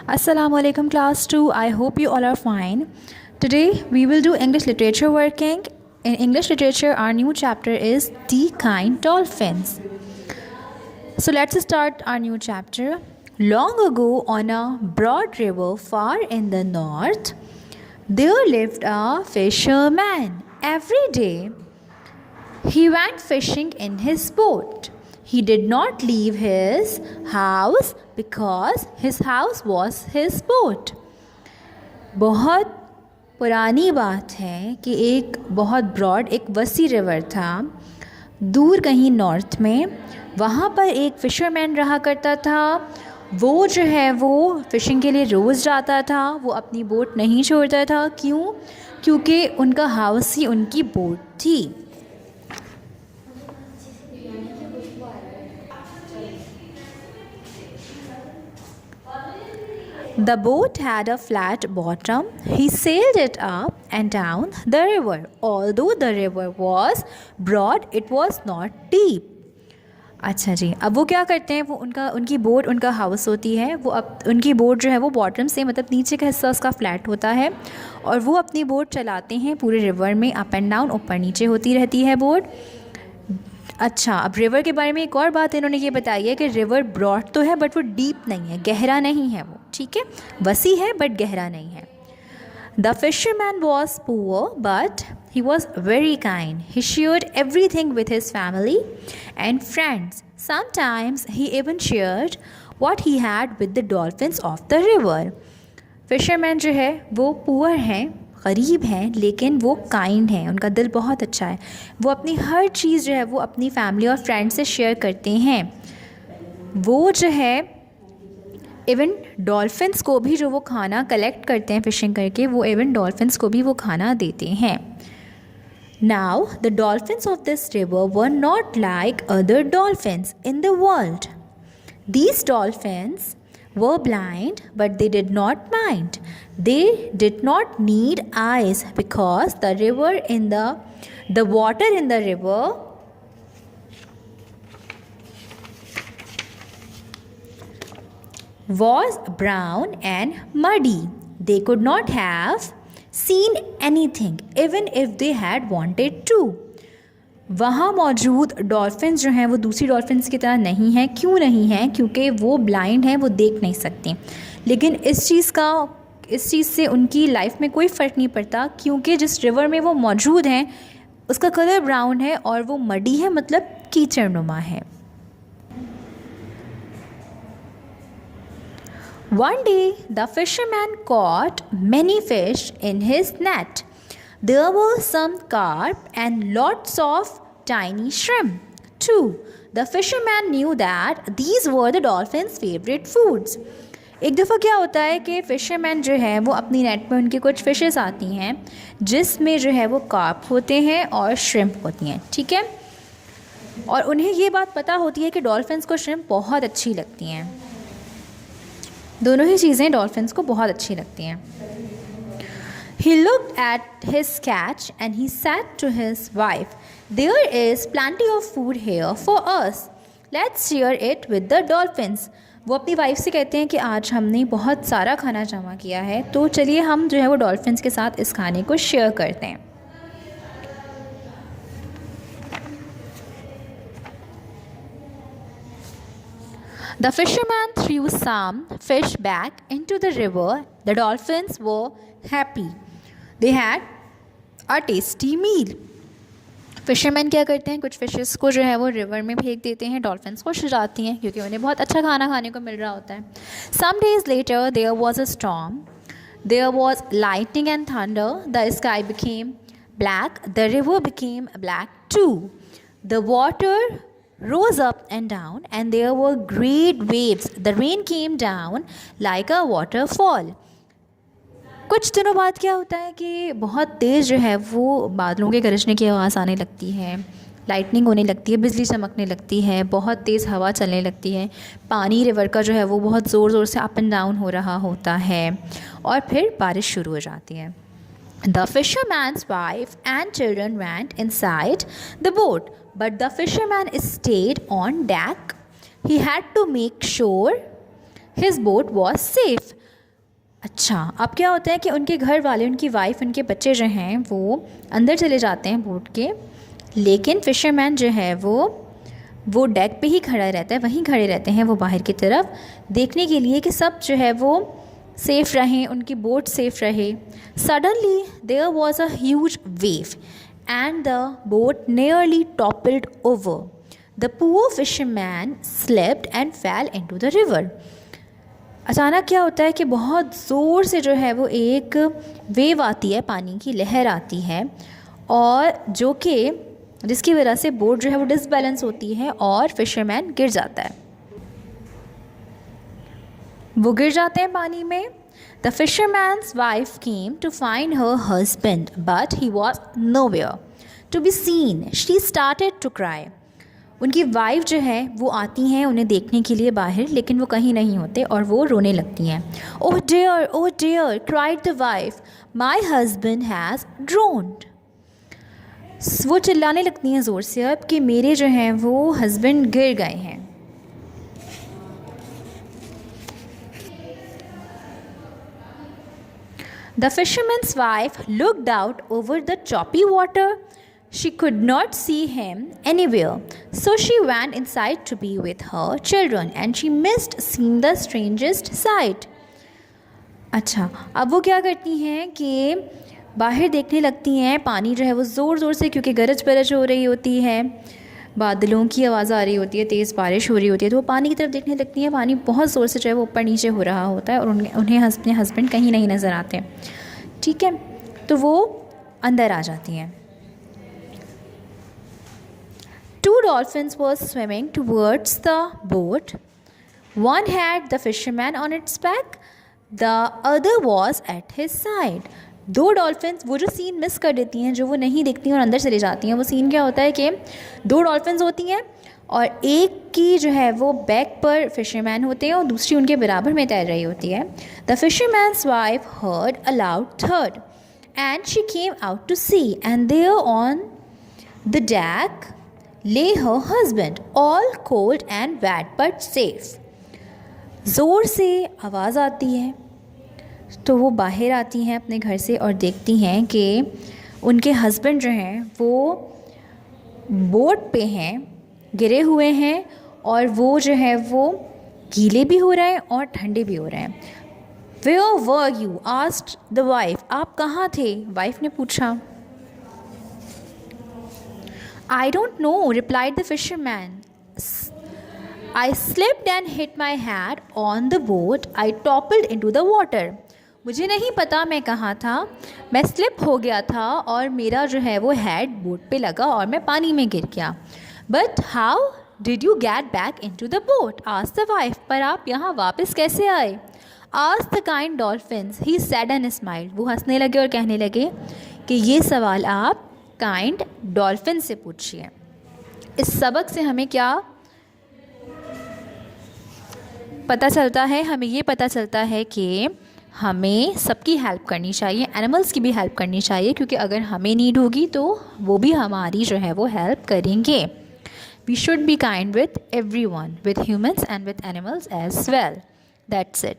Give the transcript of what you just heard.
Assalamu alaikum class 2. I hope you all are fine. Today we will do English literature working. In English literature our new chapter is The Kind Dolphins. So let's start our new chapter. Long ago on a broad river far in the north, there lived a fisherman. Every day he went fishing in his boat. He did not leave his house because his house was his boat. बहुत पुरानी बात है कि एक बहुत broad एक वसी river था दूर कहीं नॉर्थ में. वहाँ पर एक फ़िशरमैन रहा करता था. वो जो है वो फ़िशिंग के लिए रोज़ जाता था. वो अपनी बोट नहीं छोड़ता था. क्यों? क्योंकि उनका हाउस ही उनकी बोट थी. The boat had a flat bottom. He sailed it up and down the river. Although the river was broad, it was not deep. अच्छा जी, अब वो क्या करते हैं, वो उनकी बोट उनका हाउस होती है. वो अब उनकी बोट जो है वो बॉटम से मतलब नीचे का हिस्सा उसका फ्लैट होता है और वो अपनी बोट चलाते हैं पूरे रिवर में अप एंड डाउन, ऊपर नीचे होती रहती है बोट. अच्छा, अब रिवर के बारे में एक और बात इन्होंने ये बताई है कि रिवर ब्रॉड तो है बट वो डीप नहीं है, गहरा नहीं है वो. ठीक है, वसी है बट गहरा नहीं है. The fisherman was poor but he was very kind. He shared everything with his family and friends. Sometimes he even shared what he had with the dolphins of the river. Fisherman जो है वो poor हैं, गरीब हैं, लेकिन वो kind हैं. उनका दिल बहुत अच्छा है. वो अपनी हर चीज़ जो है वो अपनी फैमिली और फ्रेंड से शेयर करते हैं. वो जो है इवन डॉल्फिन्स को भी, जो वो खाना कलेक्ट करते हैं फ़िशिंग करके, वो इवन डॉल्फिन्स को भी वो खाना देते हैं. Now the dolphins of this river were not like other dolphins in the world. These dolphins were blind, but they did not mind. They did not need eyes because the water in the river was brown and muddy. They could not have seen anything even if they had wanted to. वहाँ मौजूद dolphins जो हैं वो दूसरी dolphins की तरह नहीं हैं. क्यों नहीं हैं? क्योंकि वो ब्लाइंड हैं, वो देख नहीं सकते. लेकिन इस चीज़ से उनकी लाइफ में कोई फ़र्क नहीं पड़ता, क्योंकि जिस रिवर में वो मौजूद हैं उसका कलर ब्राउन है और वो मडी है, मतलब कीचड़नुमा है. One day, the fisherman caught many fish in his net. There were some carp and lots of tiny shrimp too. The fisherman knew that these were the dolphins' favorite foods. एक दफ़ा क्या होता है कि फ़िशरमैन जो है वो अपनी नेट में उनकी कुछ फ़िशेस आती हैं जिसमें जो है वो कार्प होते हैं और श्रिम्प होती हैं. ठीक है, और उन्हें ये बात पता होती है कि डॉल्फिन्स को श्रिम्प बहुत अच्छी लगती हैं. दोनों ही चीज़ें डॉल्फिन्स को बहुत अच्छी लगती हैं. He looked at his catch and he said to his wife, "There is plenty of food here for us. Let's share it with the dolphins." वो अपनी वाइफ से कहते हैं कि आज हमने बहुत सारा खाना जमा किया है, तो चलिए हम जो है वो डॉल्फिन्स के साथ इस खाने को शेयर करते हैं. The fisherman threw some fish back into the river. The dolphins were happy. They had a tasty meal. Fisherman क्या करते हैं, कुछ फिशेस को जो है वो रिवर में फेंक देते हैं. डॉल्फिन्स खुश हो जाती हैं क्योंकि उन्हें बहुत अच्छा खाना खाने को मिल रहा होता है. Some days later there was a storm. There was lightning and thunder. The sky became black. The river became black too. The water rose up and down and there were great waves. The rain came down like a waterfall. कुछ दिनों बाद क्या होता है कि बहुत तेज़ जो है वो बादलों के गरजने की आवाज़ आने लगती है, लाइटनिंग होने लगती है, बिजली चमकने लगती है, बहुत तेज़ हवा चलने लगती है, पानी रिवर का जो है वो बहुत ज़ोर ज़ोर से अप एंड डाउन हो रहा होता है और फिर बारिश शुरू हो जाती है. The fisherman's wife and children went inside the boat, but the fisherman stayed on deck. He had to make sure his boat was safe. अच्छा, अब क्या होता है कि उनके घर वाले, उनकी वाइफ, उनके बच्चे जो हैं वो अंदर चले जाते हैं बोट के, लेकिन फ़िशरमैन जो है वो डेक पे ही खड़ा रहता है, वहीं खड़े रहते हैं वो बाहर की तरफ देखने के लिए कि सब जो है वो सेफ़ रहें, उनकी बोट सेफ़ रहे। Suddenly there was a huge wave and the boat nearly toppled over. The poor fisherman slipped and fell into the river. अचानक क्या होता है कि बहुत ज़ोर से जो है वो एक वेव आती है, पानी की लहर आती है, और जिसकी वजह से बोट जो है वो डिसबैलेंस होती है और फिशरमैन गिर जाता है। वो गिर जाते हैं पानी में। The fisherman's wife came to find her husband but he was nowhere to be seen. She started to cry. उनकी वाइफ जो है वो आती हैं उन्हें देखने के लिए बाहर, लेकिन वो कहीं नहीं होते और वो रोने लगती हैं। Oh dear cried the wife, my husband has drowned. वो चिल्लाने लगती हैं ज़ोर से अब कि मेरे जो हैं वो हस्बैंड गिर गए हैं। The fisherman's wife looked out over the choppy water. She could not see him anywhere, so she went inside to be with her children, and she missed seeing the strangest sight. अच्छा, अब वो क्या करती हैं कि बाहर देखने लगती हैं। पानी जो है वो ज़ोर ज़ोर से, क्योंकि गरज बरज हो रही होती है, बादलों की आवाज़ आ रही होती है, तेज़ बारिश हो रही होती है, तो वो पानी की तरफ देखने लगती हैं। पानी बहुत ज़ोर से जो है वो ऊपर नीचे हो रहा होता है और उन्हें अपने हस्बैंड कहीं नहीं नज़र आते। ठीक है, तो वो अंदर आ जाती हैं। Two dolphins were swimming towards the boat. One had the fisherman on its back, the other was at his side. दो डॉल्फिन्स, वो जो सीन मिस कर देती हैं, जो वो नहीं देखती हैं और अंदर चली जाती हैं, वो सीन क्या होता है कि दो डॉल्फिन्स होती हैं और एक की जो है वो बैक पर फिशरमैन होते हैं और दूसरी उनके बराबर में तैर रही होती है। The fisherman's wife heard a loud थर्ड and she came out to see, and there on the deck lay her husband, all cold and wet but safe. ज़ोर से आवाज़ आती है तो वो बाहर आती हैं अपने घर से और देखती हैं कि उनके हस्बैंड जो हैं वो बोट पे हैं, गिरे हुए हैं, और वो जो है वो गीले भी हो रहे हैं और ठंडे भी हो रहे हैं। Where were you? asked the wife. आप कहाँ थे? वाइफ ने पूछा। I don't know, replied the fisherman. I slipped and hit my head on the boat. I toppled into the water. मुझे नहीं पता मैं कहाँ था, मैं स्लिप हो गया था और मेरा जो है वो हेड बोट पे लगा और मैं पानी में गिर गया। But how did you get back into the boat? asked the wife. पर आप यहाँ वापस कैसे आए? asked the kind dolphins. He said and smiled. वो हंसने लगे और कहने लगे कि ये सवाल आप काइंड डॉल्फिन से पूछिए। इस सबक से हमें क्या पता चलता है? हमें ये पता चलता है कि हमें सबकी हेल्प करनी चाहिए, एनिमल्स की भी हेल्प करनी चाहिए, क्योंकि अगर हमें नीड होगी तो वो भी हमारी जो है वो हेल्प करेंगे। We should be kind with everyone, with humans and with animals as well. That's it.